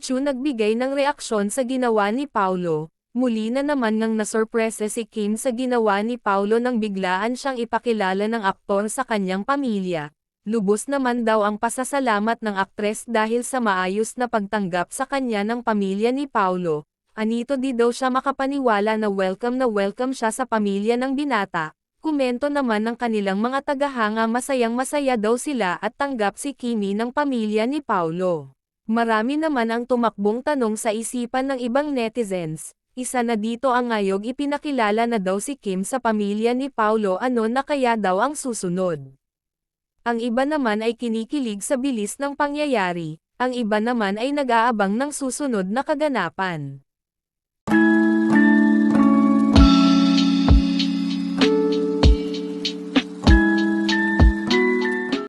Chu nagbigay ng reaksyon sa ginawa ni Paulo. Muli na naman ngang nasurpresa si Kim sa ginawa ni Paulo nang biglaan siyang ipakilala ng aktor sa kanyang pamilya. Lubos naman daw ang pasasalamat ng aktres dahil sa maayos na pagtanggap sa kanya ng pamilya ni Paulo. Anito di daw siya makapaniwala na welcome siya sa pamilya ng binata. Komento naman ng kanilang mga tagahanga masayang-masaya daw sila at tanggap si Kimi ng pamilya ni Paulo. Marami naman ang tumakbong tanong sa isipan ng ibang netizens. Isa na dito ang ngayog ipinakilala na daw si Kim sa pamilya ni Paulo, ano na kaya daw ang susunod. Ang iba naman ay kinikilig sa bilis ng pangyayari, ang iba naman ay nag-aabang ng susunod na kaganapan.